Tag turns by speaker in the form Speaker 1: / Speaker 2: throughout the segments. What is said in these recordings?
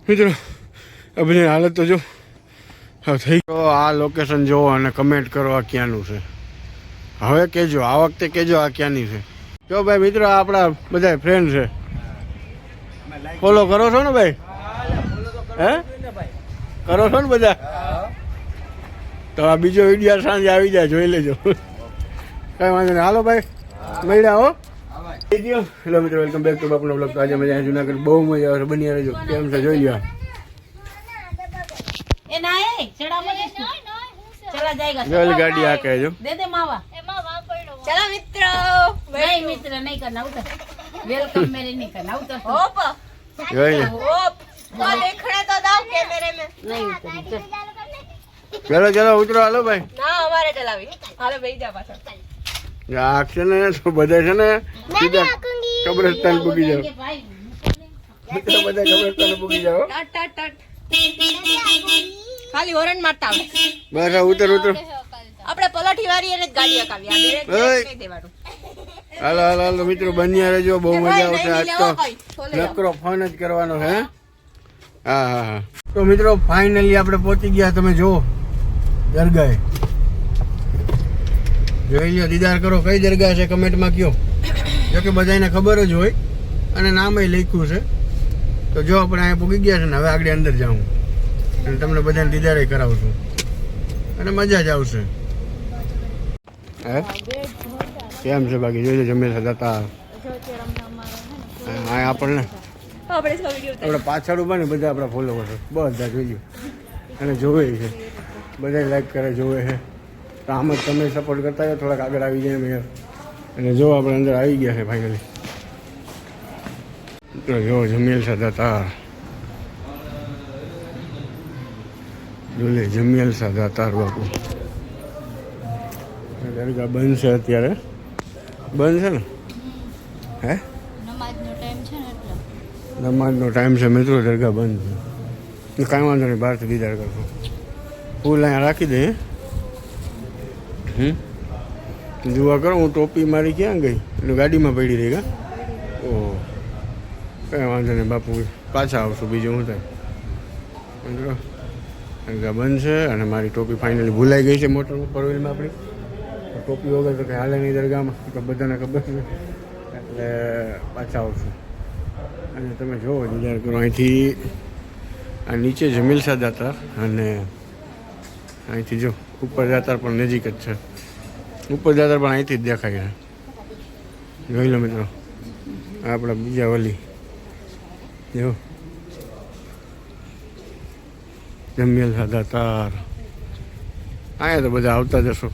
Speaker 1: મિત્રો અભિની હાલત તો જો થઈ ગયો. આ લોકેશન જુઓ અને કમેન્ટ કરો આ ક્યાંનું છે. હવે કહેજો, આ વખતે કહેજો આ ક્યાંની છે. જો ભાઈ મિત્રો આ આપણા બધા ફ્રેન્ડ છે, ફોલો કરો છો ને ભાઈ? હે કરો છો ને બધા? તો આ બીજો વિડીયો સાંજે આવી જાય, જોઈ લેજો. કઈ વાંધો નહીં, હાલો ભાઈ મળ્યા હો. હેલો મિત્રો, વેલકમ બેક ટુ બાપનો બ્લોગ. તો આજે મજા જુનાગઢ બહુ મજા આવે છે, બની રહેજો. કેમ છે જોઈ લો. ગાડી આ કહે જો
Speaker 2: दे दे मावा चला मित्र नहीं मित्र नहीं करना उधर वेलकम मेरे नहीं करना उधर होप
Speaker 1: જોઈ
Speaker 2: होप तो देखने तो दाव कैमरे में नहीं उधर
Speaker 1: ચલો ચલો ઉતરો. હાલો ભાઈ,
Speaker 2: ना हमारे चलावी हाले बेही जा पाछा
Speaker 1: આ છે ને તો બધા છે ને સીધા કબ્રસ્તાન પૂકી જાવ. મિત્રો બધા કબ્રસ્તાન પૂકી જાવ.
Speaker 2: टट टट खाली હોરન મારતા આવે.
Speaker 1: બસ આ ઉતર ઉતર.
Speaker 2: આપણે પલાઠી વાળી એને જ ગાડી અકાવી આ બેરે કહી દેવાનું.
Speaker 1: હાલો હાલો હાલો મિત્રો, બન્યા રહેજો, બહુ મજા આવશે. આજ તો નકરો ફોન જ કરવાનો છે. હા હા હા. તો મિત્રો ફાઇનલી આપણે પહોંચી ગયા. તમે જુઓ દરગાહે, જોઈ લો, દીદાર કરો. કઈ દરગાહ છે કમેન્ટમાં કયો, જો કે બધાને ખબર જ હોય અને નામે લખ્યું છે. તો જો આપણે અહીંયા પૂગી ગયા છે ને, હવે આગળ અંદર જાઉં અને તમને બધાને દીદારે કરાવશું અને મજા જ આવશે. હે કેમ છે બાકી જોઈ લો. જમેલ હતા હા આપણને આપણે પાછળ ઉભા ને બધા આપણા ફોલોવર બધા જોઈ લો અને જોવે છે, બધા લાઈક કરે જોવે છે. તો આમ જ તમે સપોર્ટ કરતા હોય, થોડાક આગળ આવી જાય મેં. અને જો આપણે અંદર આવી ગયા છે ફાઇનલી. તો જો જમેલ હતા જોલે જમિયલ સાદા તાર બાપુ. દરગાહ બંધ છે અત્યારે, બંધ છે ને? હે નમાજનો ટાઈમ છે મિત્રો, દરગાહ બંધ છે. કાંઈ વાંધો નહીં, બહારથી દીદાર કરશો. ફૂલ અહીંયા રાખી દઈએ. દુઆ કરો. હું ટોપી મારી ક્યાં ગઈ? એટલે ગાડીમાં પડી રહી ગા. ઓહો કાંઈ વાંધો નહીં બાપુ, પાછા આવશું. બીજું શું થાય મિત્રો. દરગાહ બંધ છે અને મારી ટોપી ફાઇનલી ભૂલાઈ ગઈ છે મોટર ફોર વ્હીલમાં આપણી. ટોપી વગર તો કંઈ હાલે નહીં દરગાહમાં, તો બધાને ખબર છે. એટલે પાછા આવશું. અને તમે જોવો દીદાર કરો. અહીંથી આ નીચે જમીલસા દાતાર અને અહીંથી જો ઉપર દાતાર પણ નજીક જ છે. ઉપર દાતાર પણ અહીંથી જ દેખાય છે. જોઈ લો મિત્રો, આપણા બીજા વલી જો જમિયલ સાદા તાર. અહીંયા તો બધા આવતા જશો.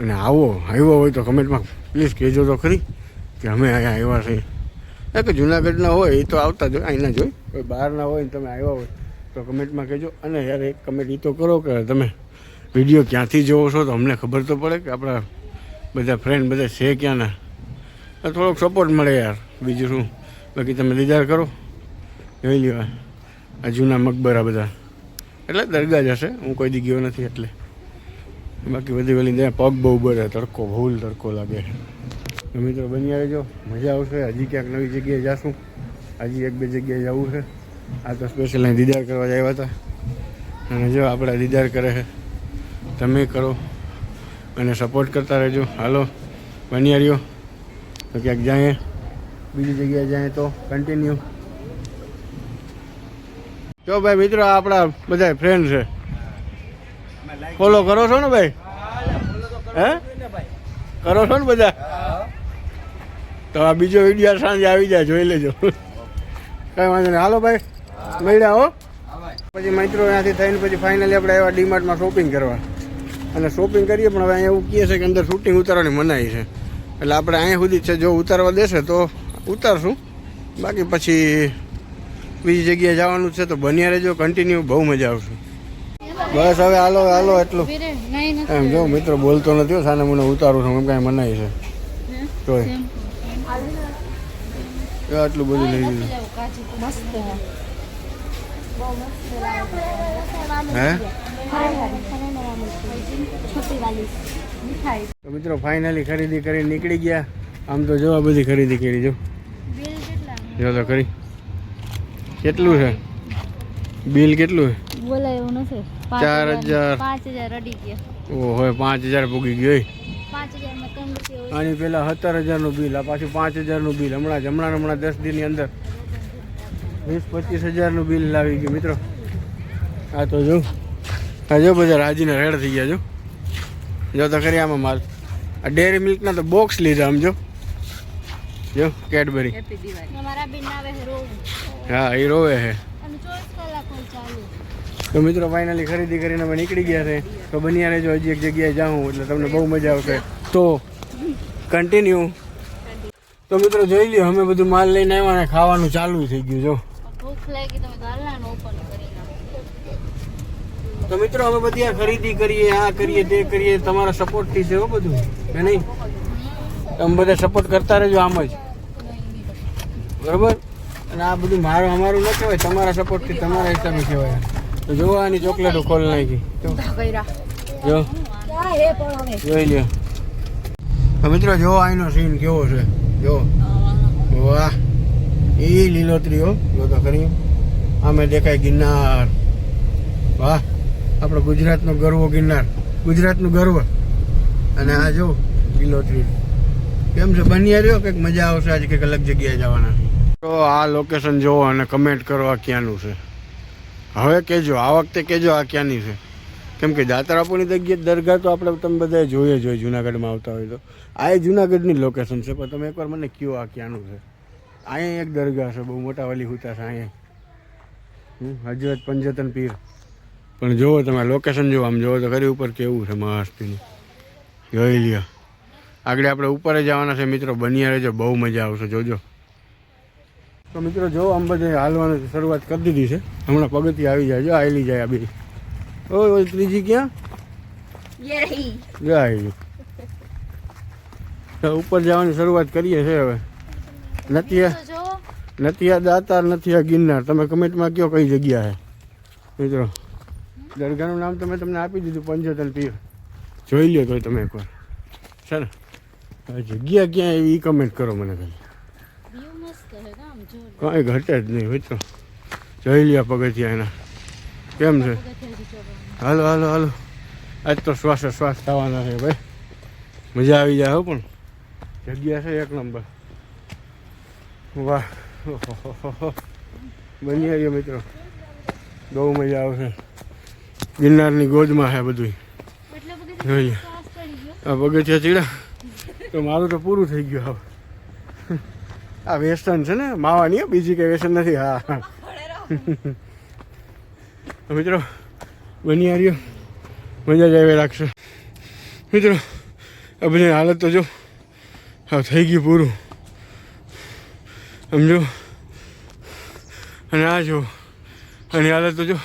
Speaker 1: અને આવ્યો હોય તો કમેન્ટમાં પ્લીઝ કહેજો તો ખરી કે અમે અહીંયા આવ્યા છીએ. કે જુનાગઢના હોય એ તો આવતા જ હોય, અહીંના જ હોય. કોઈ બહારના હોય ને તમે આવ્યા હોય તો કમેન્ટમાં કહેજો. અને યાર એક કમેન્ટ એ તો કરો કે તમે વિડીયો ક્યાંથી જોવો છો, તો અમને ખબર તો પડે કે આપણા બધા ફ્રેન્ડ બધા છે ક્યાંના. થોડોક સપોર્ટ મળે યાર, બીજું શું. બાકી તમે દીદાર કરો. જોઈ લ્યો આ જૂના મકબરા બધા, એટલે દરગાહ જ હશે. હું કોઈ દી ગયો નથી એટલે. બાકી બધી વેલી ત્યાં પગ બહુ બળે, તડકો ભૂલ તડકો લાગે. મિત્રો બની આવજો, મજા આવશે. હજી ક્યાંક નવી જગ્યાએ જઈશું. હજી એક બે જગ્યાએ જવું છે. આ તો સ્પેશિયલ અહીં દીદાર કરવા જ આવ્યા હતા. અને જો આપણા દીદાર કરે છે, તમે કરો અને સપોર્ટ કરતા રહેજો. હાલો બની આવ્યો તો ક્યાંક જાય, બીજી જગ્યાએ જાય તો કન્ટિન્યુ. જો ભાઈ મિત્રો આ આપણા બધા ફ્રેન્ડ છે, ફોલો કરો છો ને ભાઈ? હે કરો છો ને બધા? તો આ બીજો વિડીયો સાંજે આવી જાય, જોઈ લેજો. કઈ વાંધો નહીં, હાલો ભાઈ મળ્યા હો. પછી મિત્રો ત્યાંથી થઈને પછી ફાઇનલી આપણે આવ્યા ડીમાર્ટમાં શોપિંગ કરવા. અને શોપિંગ કરીએ પણ હવે અહીંયા એવું કહે છે કે અંદર શૂટિંગ ઉતારવાની મનાઈ છે. એટલે આપણે અહીંયા સુધી છે, જો ઉતારવા દેશે તો ઉતારશું. બાકી પછી બીજી જગ્યાએ જવાનું છે. તો બન્યા રહેજો કન્ટિન્યુ, બહુ મજા આવશે. બસ હવે હાલો હાલો એટલું એમ. જો મિત્રો બોલતો નથી, સાને મને ઉતારું છું, કાંઈ મનાય છે તોય આટલું બધું લઈ લીધું. હે તો મિત્રો ફાઇનલી ખરીદી કરી નીકળી ગયા. આમ તો જો આ બધી ખરીદી કરી, જો તો ખરી કેટલું છે બિલ? કેટલું છે?
Speaker 2: બોલાય એવું નથી.
Speaker 1: 4000.
Speaker 2: 5000 અડી ગયા.
Speaker 1: ઓહો 5000 પૂગી ગયો.
Speaker 2: 5000 માં કમ રૂપિયા હોય.
Speaker 1: આની પેલા 17000 નું બિલ, આ પાછું 5000 નું બિલ. હમણાં 10 દિનની અંદર 20-25 નું બિલ લાવી ગયું મિત્રો. આ તો જો બધા રાજીને રેડ થઈ ગયા. જો તો ખરી આમાં માલ. આ ડેરી મિલ્કના તો બોક્સ લીધા આમ જો કેડબરી.
Speaker 2: હેપી દિવાળી. અમારા બિન આવે છે રોવું.
Speaker 1: હા એ રોવે છે.
Speaker 2: અને 24 કલાક હોય ચાલુ.
Speaker 1: તો મિત્રો ફાઇનલી ખરીદી કરીને અમે નીકળી ગયા છે. તો બન્યા રહેજો, હજી એક જગ્યાએ જાઉં એટલે તમને બહુ મજા આવશે. તો કન્ટિન્યુ. તો મિત્રો જોઈ લ્યો, અમે બધું માલ લઈને આવ્યા અને ખાવાનું ચાલુ થઈ ગયું. જો
Speaker 2: ભૂખ લાગી તમે ગાલના ઓપન કરી નાખો.
Speaker 1: તો મિત્રો અમે બધી આ ખરીદી કરીએ, આ કરીએ, તે કરીએ, તમારા સપોર્ટથી છે હો બધું, કે નહીં? તમે બધા સપોર્ટ કરતા રહેજો આમ જ, બરોબર? અને આ બધું અમારું ન કહેવાય, તમારા સપોર્ટથી તમારા હિસાબે કહેવાય. તો જો આની ચોકલેટો ખોલ નાખી. જો જોઈ લ્યો. તો મિત્રો જો આનો સીન કેવો છે. જો વાહ, એ લીલોતરી હો. જો તો ખરી આમે દેખાય ગિરનાર. વાહ, આપણો ગુજરાતનો ગર્વ ગિરનાર, ગુજરાતનું ગર્વ. અને આ જો લીલોતરી કેમ છે બન્યા રહ્યો. કંઈક મજા આવશે આજે, કંઈક અલગ જગ્યાએ જવાના. તો આ લોકેશન જોવો અને કમેન્ટ કરો આ ક્યાંનું છે. હવે કહેજો, આ વખતે કહેજો આ ક્યાંની છે. કેમ કે દાતારાપુરની જગ્યાએ દરગાહ તો આપણે તમે બધા જોઈએ જુનાગઢમાં આવતા હોય તો. આ એ જુનાગઢની લોકેશન છે, પણ તમે એકવાર મને કહો આ ક્યાંનું છે. અહીંયા એક દરગાહ છે, બહુ મોટા વલી હુતા છે અહીંયા, હજરત પંજતન પીર. પણ જુઓ તમે લોકેશન જુઓ, આમ જુઓ તો ખરી ઉપર કેવું છે મસ્તીનું. જોઈ લ્યો. આગળ આપણે ઉપર જવાના છે મિત્રો, બન્યા રહેજો, બહુ મજા આવશે, જોજો. તો મિત્રો જો આમ બધે હાલવાની શરૂઆત કરી દીધી છે. હમણાં પગથિયાં આવી જાય. જો આવેલી જાય આ બે. ઓય ત્રીજી ક્યાં જાય? ઉપર જવાની શરૂઆત કરીએ છે હવે. નથી આ દાતાર, નથી આ ગિરનાર. તમે કમેન્ટમાં કહો કઈ જગ્યા છે મિત્રો. દરગાહનું નામ તમે તમને આપી દીધું, પંજતન પીર. જોઈ લ્યો તો તમે એકવાર છે ને. જગ્યા ક્યાં એવી એ કમેન્ટ કરો મને ખાલી. કાંઈ ઘટે જ નહીં મિત્રો. જોઈ લ્યો પગથિયા એના કેમ છે. હાલો હાલો હાલો. આજ તો શ્વાસે શ્વાસ થવાના છે ભાઈ. મજા આવી જાય હો. પણ જગ્યા છે એક નંબર. વાહ, બની આવ્યો મિત્રો, બહુ મજા આવશે. ગિરનારની ગોદમાં છે બધું. જોઈએ આ પગથિયા ચીડા તો મારું તો પૂરું થઈ ગયું હવે. આ વેસ્ટર્ન છે ને માવાની, બીજી કઈ વેસ્ટર્ન નથી. હા મિત્રો બની આવ્યો, મજા જ આવી રાખશે મિત્રો. આ બધી હાલત તો જો હા થઈ ગયું પૂરું, સમજો. અને આ જો આની હાલત તો જો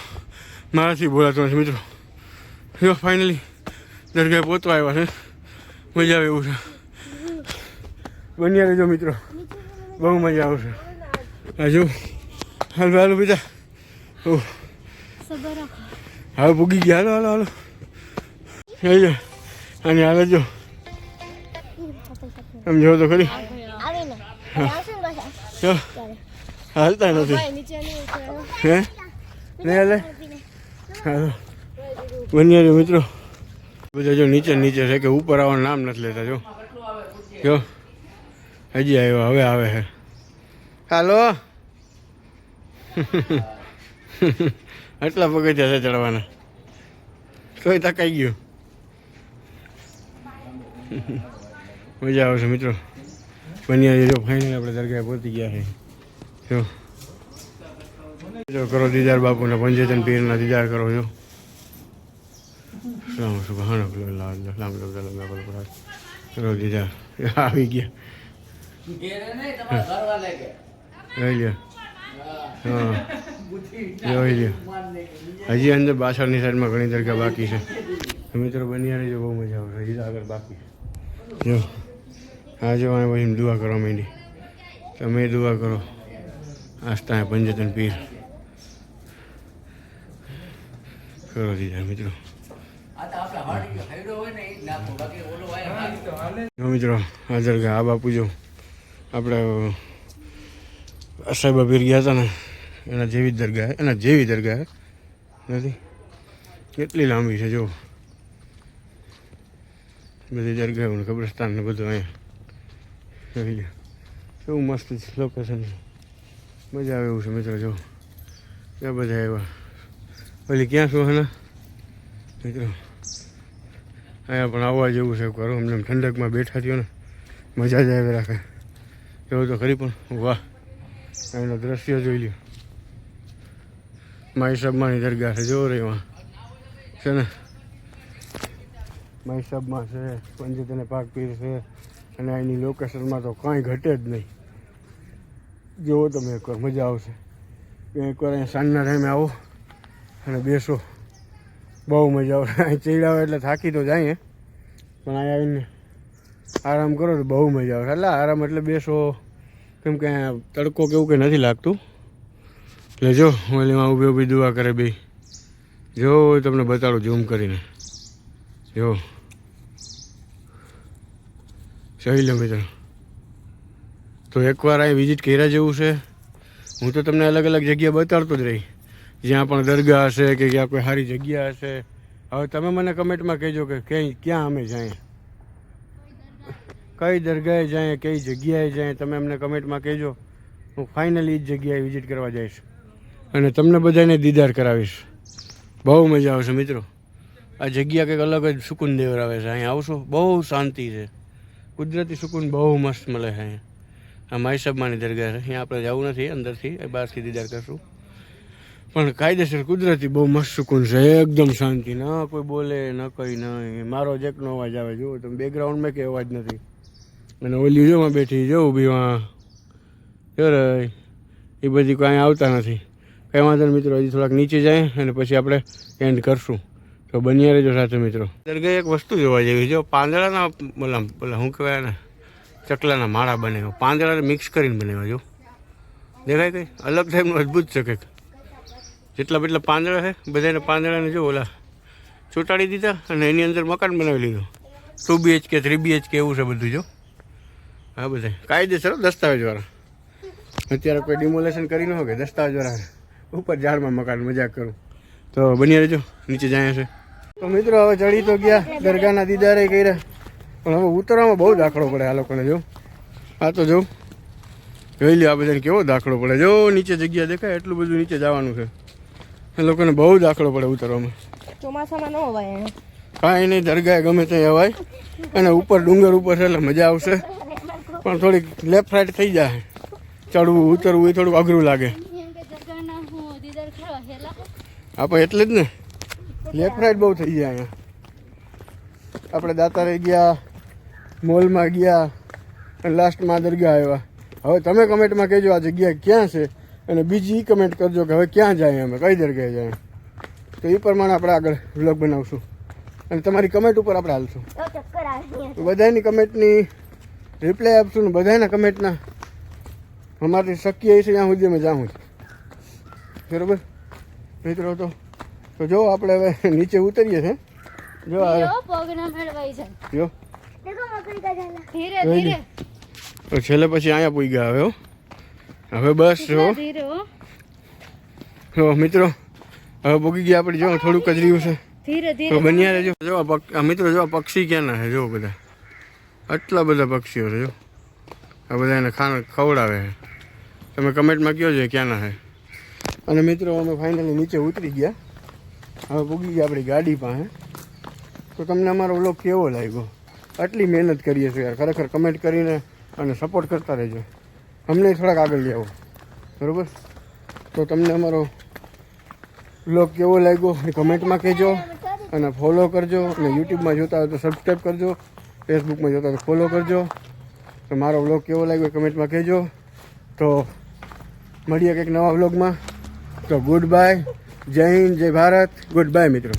Speaker 1: મારાથી બોલાતો નથી મિત્રો. જો ફાઇનલી દરગાહ પહોંચવા આવ્યા છે, મજા આવે એવું છે. બન્યા રહેજો મિત્રો, બહુ મજા આવશે. હા જો હાલો હાલો બીજા. ઓહ હવે પૂગી ગયા. હાલો હાલો હાલો. જોઈ આની હાલત જો, સમજો તો ખરી. હાલતા નથી હે નહીં હાલે. હાલો બન્યા રહ્યો મિત્રો. બધા જો નીચે નીચે છે કે ઉપર આવવાનું નામ નથી લેતા. જો હજી આવ્યો, હવે આવે છે. હાલો આટલા પગથિયા છે ચડવાના, તોય તકાઈ ગયો. મજા આવશે મિત્રો. બન્યા જો ફાઇનલ આપણે દરગાહ પહોંચી ગયા છે. જો કરો દીદાર બાપુના, પંજતન પીરના દીદાર કરો. જો કરો દીદાર. આવી ગયા. જોઈ લ્યો. હા જોઈ લ્યો. હજી અંદર પાછળની સાઈડમાં ઘણી દરગાહ બાકી છે મિત્રો. બન્યા રહેજો, બહુ મજા આવશે. હજી આગળ બાકી જો. હા જો આને પછી દુઆ કરવા માંડી. તમે દુઆ કરો. આસ્થા પંજતન પીર કરો દીધા મિત્રો. મિત્રો આ દરગાહ આ બાપુ જો આપણે સાહેબા પીર ગયા હતા ને એના જેવી જ દરગાહ છે, એના જેવી દરગાહ છે નથી, કેટલી લાંબી છે જો, બધી દરગાહ ને કબ્રસ્તાન ને બધું અહીંયા જોઈ લો, એવું મસ્ત લોકેશન, મજા આવે એવું છે મિત્રો. જો ત્યાં બધા આવ્યા, ઓલી ક્યાં શું હે મિત્રો, અહીંયા પણ આવવા જેવું છે. કરો અમને ઠંડકમાં બેઠા થયો ને મજા જ આવે રાખે, એવું તો ખરી. પણ વાહ, એનું દ્રશ્ય જોઈ લ્યો. માઈ સાહેબમાંની દરગાહ છે, જો રે એમાં છે ને, માઈ સાહેબમાં છે, પંજતને પાક પીર છે, અને એની લોકેશનમાં તો કાંઈ ઘટે જ નહીં. જુઓ તમે એકવાર, મજા આવશે. એકવાર અહીંયા સાંજના ટાઈમે આવો અને બેસો, બહુ મજા આવશે. અહીં ચીડાવે એટલે થાકી તો જાય, પણ અહીંયા આવીને આરામ કરો તો બહુ મજા આવશે. એટલે આરામ એટલે બેસો, કેમ કે અહીંયા તડકો કેવું કંઈ નથી લાગતું. એટલે જો ઓલીમાં ઊભી ઊભી દુઆ કરે બે, જો તમને બતાડું ઝૂમ કરીને, જો સહી લો મિત્રો. તો એકવાર અહીં વિઝિટ કર્યા જેવું છે. હું તો તમને અલગ અલગ જગ્યા બતાડતો જ રહી, જ્યાં પણ દરગાહ હશે કે ક્યાં કોઈ સારી જગ્યા હશે. હવે તમે મને કમેન્ટમાં કહેજો કે ક્યાં અમે જાય, કઈ દરગાહે જાય, કઈ જગ્યાએ જાય, તમે અમને કમેન્ટમાં કહેજો. હું ફાઇનલી જ જગ્યાએ વિઝિટ કરવા જઈશ અને તમને બધાને દીદાર કરાવીશ. બહુ મજા આવશે મિત્રો. આ જગ્યા કંઈક અલગ જ સુકૂન દેવરાવે છે. અહીંયા આવશો, બહુ શાંતિ છે, કુદરતી સુકૂન બહુ મસ્ત મળે છે અહીંયા. આ માઈ સાહેબમાંની દરગાહ છે, અહીંયા આપણે જવું નથી, અંદરથી બહારથી દીદાર કરશું. પણ કાયદેસર કુદરતી બહુ મસ્ત સુકૂન છે, એકદમ શાંતિ, ના કોઈ બોલે ન કંઈ નહીં. મારો જ એકનો અવાજ આવે, જુઓ તમે બેકગ્રાઉન્ડમાં કંઈ અવાજ નથી. અને ઓલી જોમાં બેઠી, જો ઊભી વાં રે, એ બધી કાંઈ આવતા નથી. કંઈ વાંધો નહીં મિત્રો, હજી થોડાક નીચે જાય અને પછી આપણે એન્ડ કરશું. તો બન્યા રહેજો સાથે મિત્રો. દરગાહ એક વસ્તુ જોવા જેવી, જો પાંદડાના બોલા શું કહેવાય ને, ચકલાના માળા બનાવ્યા, પાંદડાને મિક્સ કરીને બનાવ્યા. જો દેખાય કંઈ અલગ ટાઈપનું અદ્ભુત છે કંઈક. જેટલા જેટલા પાંદડા છે બધાને પાંદડાને જો ઓલા ચોંટાડી દીધા અને એની અંદર મકાન બનાવી લીધું. 2 BHK 3 BHK એવું છે બધું. જો હા બધા કાયદેસર દસ્તાવેજવાળા, અત્યારે કોઈ ડિમોલેશન કરી ન હોય, દસ્તાવેજવાળા ઉપર ઝાડમાં મકાન. મજાક કરું. તો બની રહેજો, નીચે જાય છે. તો મિત્રો હવે ચડી તો ગયા, દરગાહના દીદારે કર્યા, પણ હવે ઉતરવામાં બહુ દાખલો પડે આ લોકોને. જો આ તો જો જોઈ લ્યો, આ બધાને કેવો દાખલો પડે. જો નીચે જગ્યા દેખાય, એટલું બધું નીચે જવાનું છે. એ લોકોને બહુ દાખલો પડે ઉતરવામાં.
Speaker 2: ચોમાસામાં ન અવાય,
Speaker 1: કાંઈ નહીં, દરગાહ ગમે ત્યાં અવાય. અને ઉપર ડુંગર ઉપર છે એટલે મજા આવશે, પણ થોડીક લેફ્ટ રાઈટ થઈ જાય. ચડવું ઉતરવું એ થોડુંક અઘરું લાગે. આપણે એટલે જ ને, લેફ્ટ રાઈટ બહુ થઈ જાય અહીંયા. આપણે દાતારે ગયા, મોલમાં ગયા અને લાસ્ટમાં દરગાહ આવ્યા. હવે તમે કમેન્ટમાં કહેજો આ જગ્યા ક્યાં છે, અને બીજી એ કમેન્ટ કરજો કે હવે ક્યાં જાય, અમે કઈ દરગાહે જાય. તો એ પ્રમાણે આપણે આગળ વ્લોગ બનાવશું અને તમારી કમેન્ટ ઉપર આપણે હાલશું. તો બધાની કમેન્ટની રિપ્લાય આપશું ને બધાના કમેન્ટના અમારી શક્ય છે ત્યાં સુધી અમે જાઉં છું. બરાબર મિત્રો? તો જો આપણે હવે નીચે ઉતરીએ છીએ. જો જો તો છેલ્લે પછી અહીંયા પૂઈ ગયા. હવે બસ જો મિત્રો, હવે પૂગી ગયા આપણે. જો થોડુંક જ રહ્યું છે, તો બન્યા રહેજો. જો મિત્રો, જો પક્ષી ક્યાંના છે, જો બધા આટલા બધા પક્ષીઓ છે. જો આ બધા એને ખવડાવે છે. તમે કમેન્ટમાં કહો છો ક્યાંના છે. અને મિત્રો અમે ફાઇનલી નીચે ઉતરી ગયા, હવે પૂગી ગયા આપણી ગાડી પાસે. તો તમને અમારો વ્લોગ કેવો લાગ્યો? આટલી મહેનત કરીએ છીએ યાર, ખરેખર કમેન્ટ કરીને અને સપોર્ટ કરતા રહેજો, અમને થોડાક આગળ લઈ આવો. બરાબર? તો તમને અમારો વ્લોગ કેવો લાગ્યો એ કમેન્ટમાં કહેજો, અને ફોલો કરજો. અને યુટ્યુબમાં જોતા હોય તો સબસ્ક્રાઈબ કરજો, ફેસબુકમાં જોતા હોય તો ફોલો કરજો. તો મારો વ્લોગ કેવો લાગ્યો એ કમેન્ટમાં કહેજો. તો મળીએ કંઈક નવા વ્લોગમાં. તો ગુડ બાય, જય હિન્દ, જય ભારત, ગુડ બાય મિત્રો.